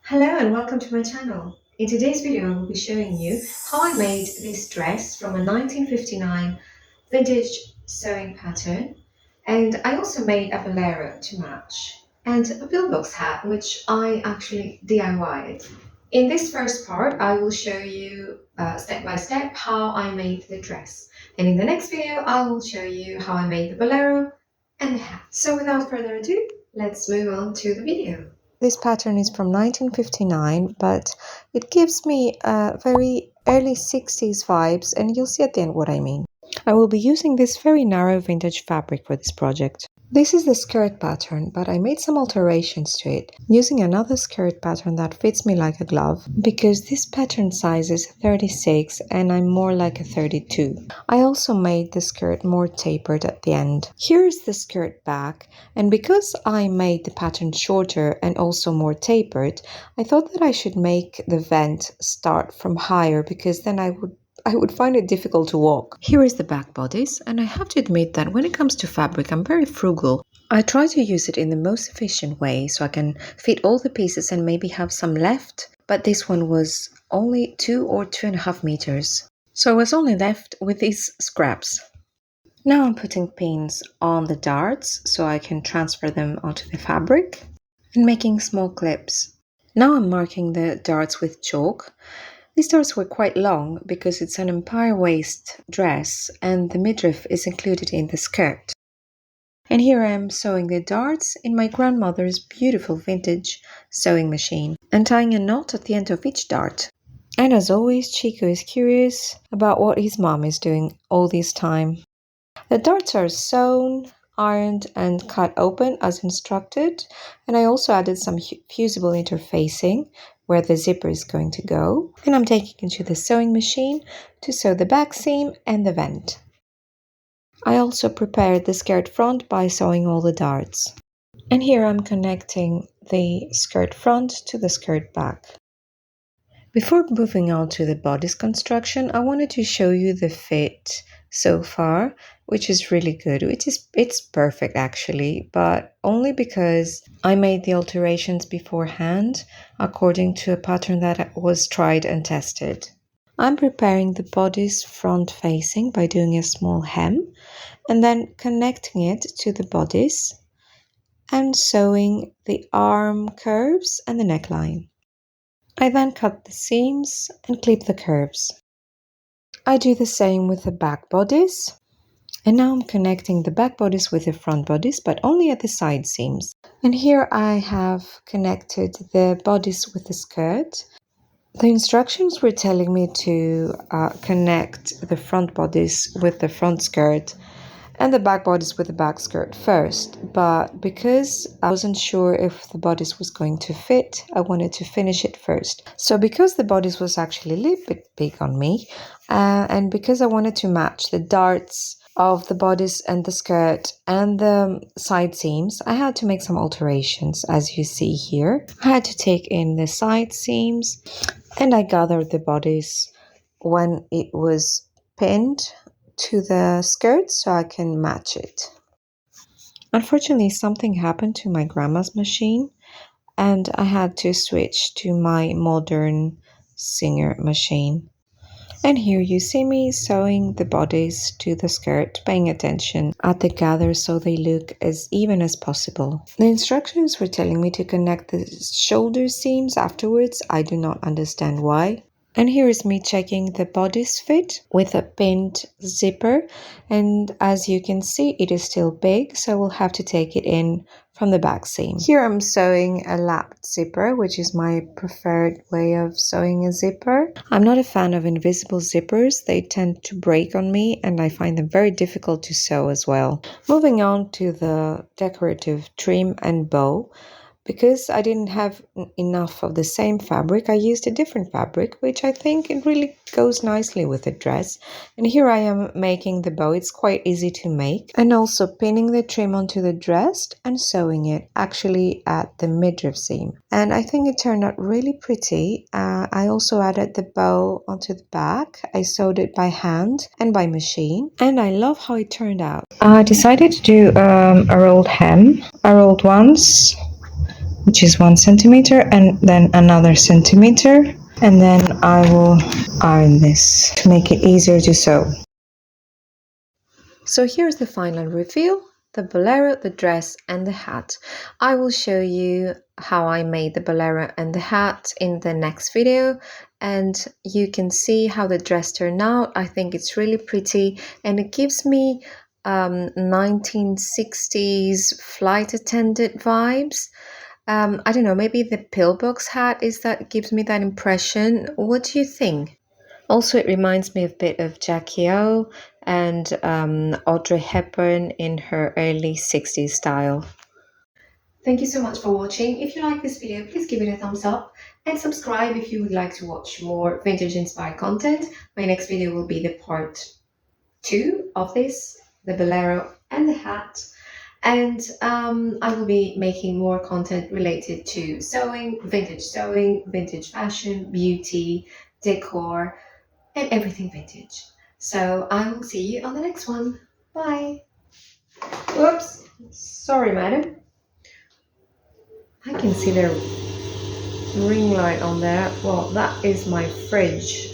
Hello and welcome to my channel. In today's video, I will be showing you how I made this dress from a 1959 vintage sewing pattern, and I also made a bolero to match and a pillbox hat which I actually DIYed. In this first part, I will show you step by step how I made the dress, and in the next video, I will show you how I made the bolero and the hat. So without further ado, let's move on to the video. This pattern is from 1959, but it gives me very early 60s vibes, and you'll see at the end what I mean. I will be using this very narrow vintage fabric for this project. This is the skirt pattern, but I made some alterations to it, using another skirt pattern that fits me like a glove, because this pattern size is 36 and I'm more like a 32. I also made the skirt more tapered at the end. Here is the skirt back, and because I made the pattern shorter and also more tapered, I thought that I should make the vent start from higher, because then I would find it difficult to walk. Here is the back bodice, and I have to admit that when it comes to fabric, I'm very frugal. I try to use it in the most efficient way so I can fit all the pieces and maybe have some left, but this one was only 2 or 2.5 meters. So I was only left with these scraps. Now I'm putting pins on the darts so I can transfer them onto the fabric and making small clips. Now I'm marking the darts with chalk. These darts were quite long because it's an empire waist dress and the midriff is included in the skirt. And here I am sewing the darts in my grandmother's beautiful vintage sewing machine and tying a knot at the end of each dart. And as always, Chico is curious about what his mom is doing all this time. The darts are sewn, ironed and cut open as instructed, and I also added some fusible interfacing where the zipper is going to go, and I'm taking it to the sewing machine to sew the back seam and the vent. I also prepared the skirt front by sewing all the darts. And here I'm connecting the skirt front to the skirt back. Before moving on to the bodice construction, I wanted to show you the fit so far, which is really good. It's perfect actually, but only because I made the alterations beforehand according to a pattern that was tried and tested. I'm preparing the bodice front facing by doing a small hem and then connecting it to the bodice and sewing the arm curves and the neckline. I then cut the seams and clip the curves. I do the same with the back bodice. And now I'm connecting the back bodice with the front bodice, but only at the side seams. And here I have connected the bodice with the skirt. The instructions were telling me to connect the front bodice with the front skirt and the back bodice with the back skirt first, but because I wasn't sure if the bodice was going to fit, I wanted to finish it first. So because the bodice was actually a little bit big on me, and because I wanted to match the darts of the bodice and the skirt and the side seams, I had to make some alterations, as you see here. I had to take in the side seams, and I gathered the bodice when it was pinned to the skirt so I can match it. Unfortunately, something happened to my grandma's machine and I had to switch to my modern Singer machine. And here you see me sewing the bodice to the skirt, paying attention at the gather so they look as even as possible. The instructions were telling me to connect the shoulder seams afterwards. I do not understand why. And here is me checking the bodice fit with a pinned zipper, and as you can see it is still big, so I will have to take it in from the back seam. Here I'm sewing a lapped zipper, which is my preferred way of sewing a zipper. I'm not a fan of invisible zippers, they tend to break on me and I find them very difficult to sew as well. Moving on to the decorative trim and bow. Because I didn't have enough of the same fabric, I used a different fabric, which I think it really goes nicely with the dress. And here I am making the bow. It's quite easy to make. And also pinning the trim onto the dress and sewing it actually at the midriff seam. And I think it turned out really pretty. I also added the bow onto the back. I sewed it by hand and by machine. And I love how it turned out. I decided to do a rolled hem. I rolled once, which is 1 centimeter, and then another centimeter. And then I will iron this to make it easier to sew. So here's the final reveal, the bolero, the dress and the hat. I will show you how I made the bolero and the hat in the next video, and you can see how the dress turned out. I think it's really pretty and it gives me 1960s flight attendant vibes. I don't know, maybe the pillbox hat is that gives me that impression. What do you think? Also, it reminds me a bit of Jackie O and Audrey Hepburn in her early 60s style. Thank you so much for watching. If you like this video, please give it a thumbs up and subscribe if you would like to watch more vintage inspired content. My next video will be the part 2 of this, the bolero and the hat. And I will be making more content related to sewing, vintage fashion, beauty, decor, and everything vintage. So I will see you on the next one. Bye. Whoops. Sorry, madam. I can see the ring light on there. Well, that is my fridge.